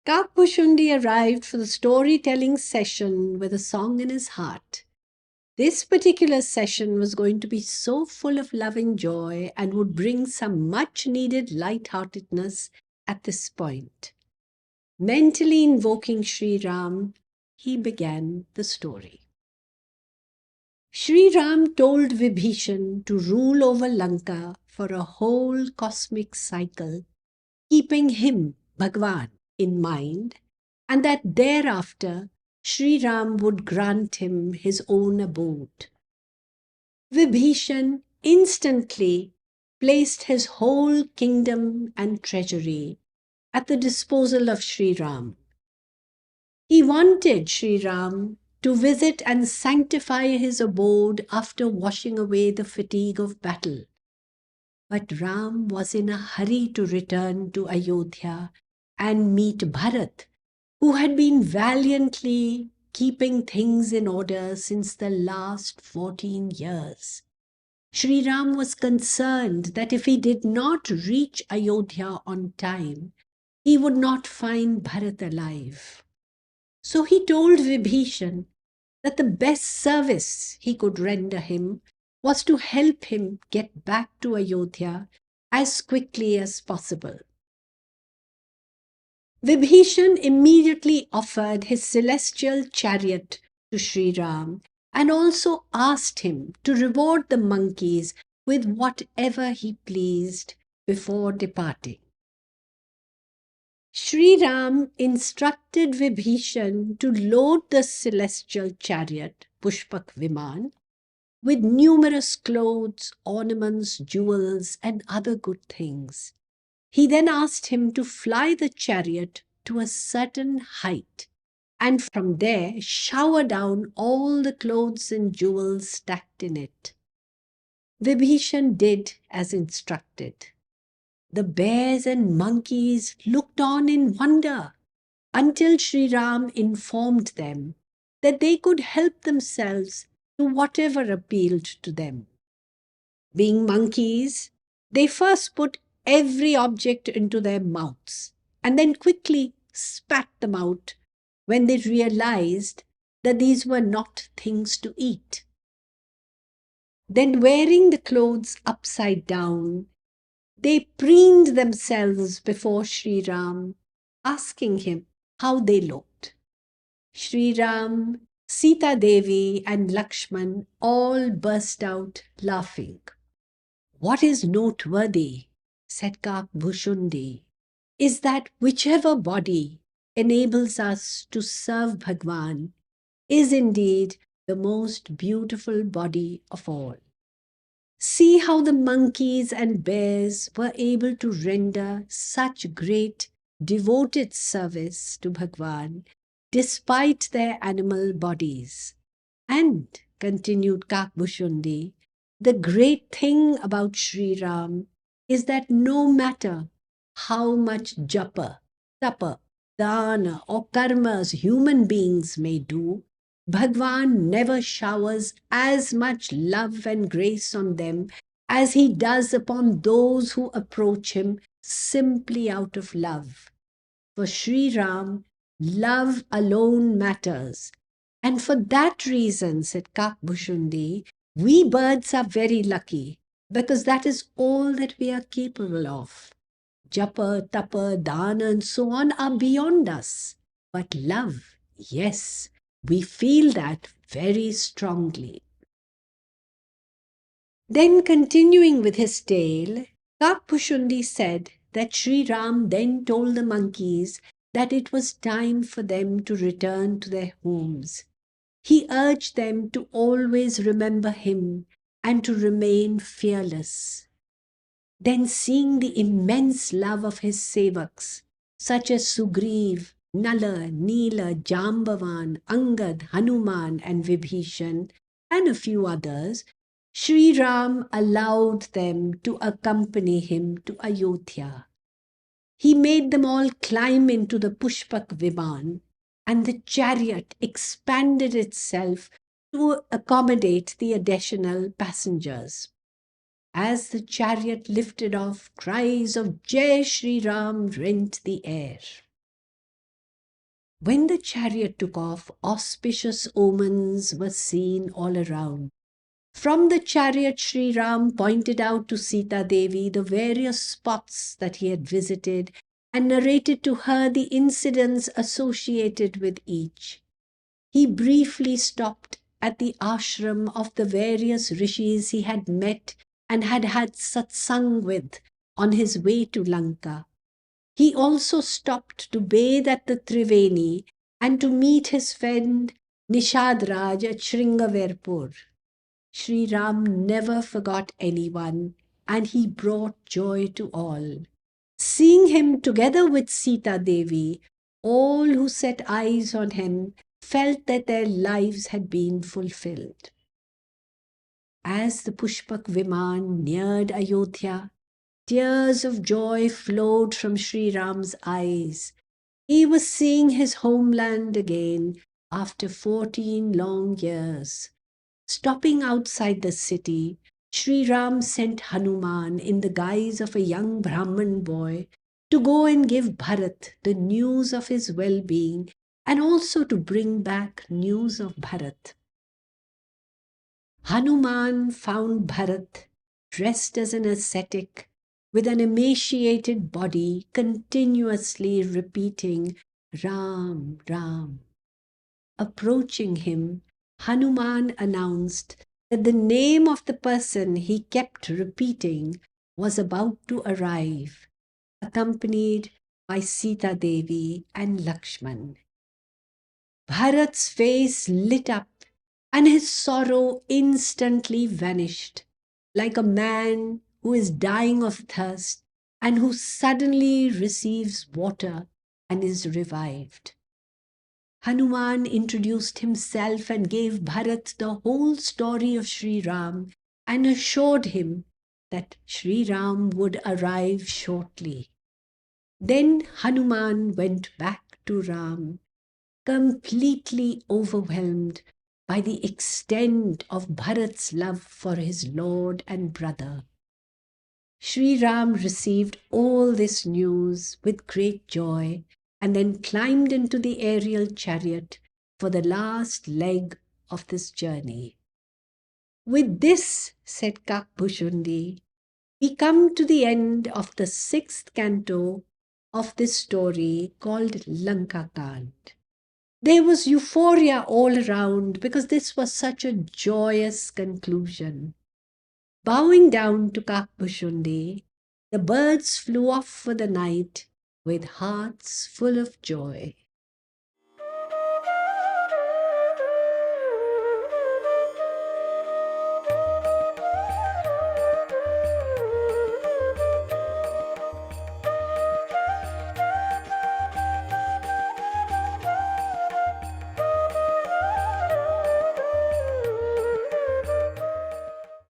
Kakbhushundi arrived for the storytelling session with a song in his heart. This particular session was going to be so full of love and joy and would bring some much needed lightheartedness at this point. Mentally invoking Sri Ram, he began the story. Sri Ram told Vibhishan to rule over Lanka for a whole cosmic cycle, keeping him, Bhagwan, in mind, and that thereafter Sri Ram would grant him his own abode. Vibhishan instantly placed his whole kingdom and treasury at the disposal of Sri Ram. He wanted Sri Ram to visit and sanctify his abode after washing away the fatigue of battle. But Ram was in a hurry to return to Ayodhya and meet Bharat, who had been valiantly keeping things in order since the last 14 years. Sri Ram was concerned that if he did not reach Ayodhya on time, he would not find Bharat alive. So he told Vibhishan that the best service he could render him was to help him get back to Ayodhya as quickly as possible. Vibhishan immediately offered his celestial chariot to Sri Ram and also asked him to reward the monkeys with whatever he pleased before departing. Sri Ram instructed Vibhishan to load the celestial chariot, Pushpak Viman, with numerous clothes, ornaments, jewels, and other good things. He then asked him to fly the chariot to a certain height and from there shower down all the clothes and jewels stacked in it. Vibhishan did as instructed. The bears and monkeys looked on in wonder until Sri Ram informed them that they could help themselves to whatever appealed to them. Being monkeys, they first put every object into their mouths and then quickly spat them out when they realized that these were not things to eat. Then, wearing the clothes upside down, they preened themselves before Sri Ram, asking him how they looked. Sri Ram, Sita Devi, and Lakshman all burst out laughing. What is noteworthy, said Kakbhushundi, is that whichever body enables us to serve Bhagwan is indeed the most beautiful body of all. See how the monkeys and bears were able to render such great devoted service to Bhagwan despite their animal bodies. And, continued Kakbhushundi, the great thing about Sri Ram is that no matter how much japa, tapa, dana or karmas human beings may do, Bhagwan never showers as much love and grace on them as he does upon those who approach him simply out of love. For Sri Ram, love alone matters. And for that reason, said Kakbhushundi, we birds are very lucky because that is all that we are capable of. Japa, tapa, dana and so on are beyond us. But love, yes, we feel that very strongly. Then continuing with his tale, Kakbhushundi said that Sri Ram then told the monkeys that it was time for them to return to their homes. He urged them to always remember him and to remain fearless. Then seeing the immense love of his sevaks, such as Sugriv, Nala, Nila, Jambavan, Angad, Hanuman and Vibhishan and a few others, Sri Ram allowed them to accompany him to Ayodhya. He made them all climb into the Pushpak Viman, and the chariot expanded itself to accommodate the additional passengers. As the chariot lifted off, cries of Jai Shri Ram rent the air. When the chariot took off, auspicious omens were seen all around. From the chariot, Sri Ram pointed out to Sita Devi the various spots that he had visited and narrated to her the incidents associated with each. He briefly stopped at the ashram of the various rishis he had met and had had satsang with on his way to Lanka. He also stopped to bathe at the Triveni and to meet his friend Nishadraj at Shringaverpur. Sri Ram never forgot anyone, and he brought joy to all. Seeing him together with Sita Devi, all who set eyes on him felt that their lives had been fulfilled. As the Pushpak Viman neared Ayodhya, tears of joy flowed from Sri Ram's eyes. He was seeing his homeland again after 14 long years. Stopping outside the city, Sri Ram sent Hanuman in the guise of a young Brahman boy to go and give Bharat the news of his well-being and also to bring back news of Bharat. Hanuman found Bharat dressed as an ascetic with an emaciated body continuously repeating Ram, Ram. Approaching him, Hanuman announced that the name of the person he kept repeating was about to arrive, accompanied by Sita Devi and Lakshman. Bharat's face lit up and his sorrow instantly vanished, like a man who is dying of thirst and who suddenly receives water and is revived. Hanuman introduced himself and gave Bharat the whole story of Sri Ram and assured him that Sri Ram would arrive shortly. Then Hanuman went back to Ram, completely overwhelmed by the extent of Bharat's love for his lord and brother. Sri Ram received all this news with great joy and then climbed into the aerial chariot for the last leg of this journey. With this, said Kakbhushundi, we come to the end of the 6th canto of this story called Lanka Kand. There was euphoria all around because this was such a joyous conclusion. Bowing down to Kakbhushundi, the birds flew off for the night with hearts full of joy.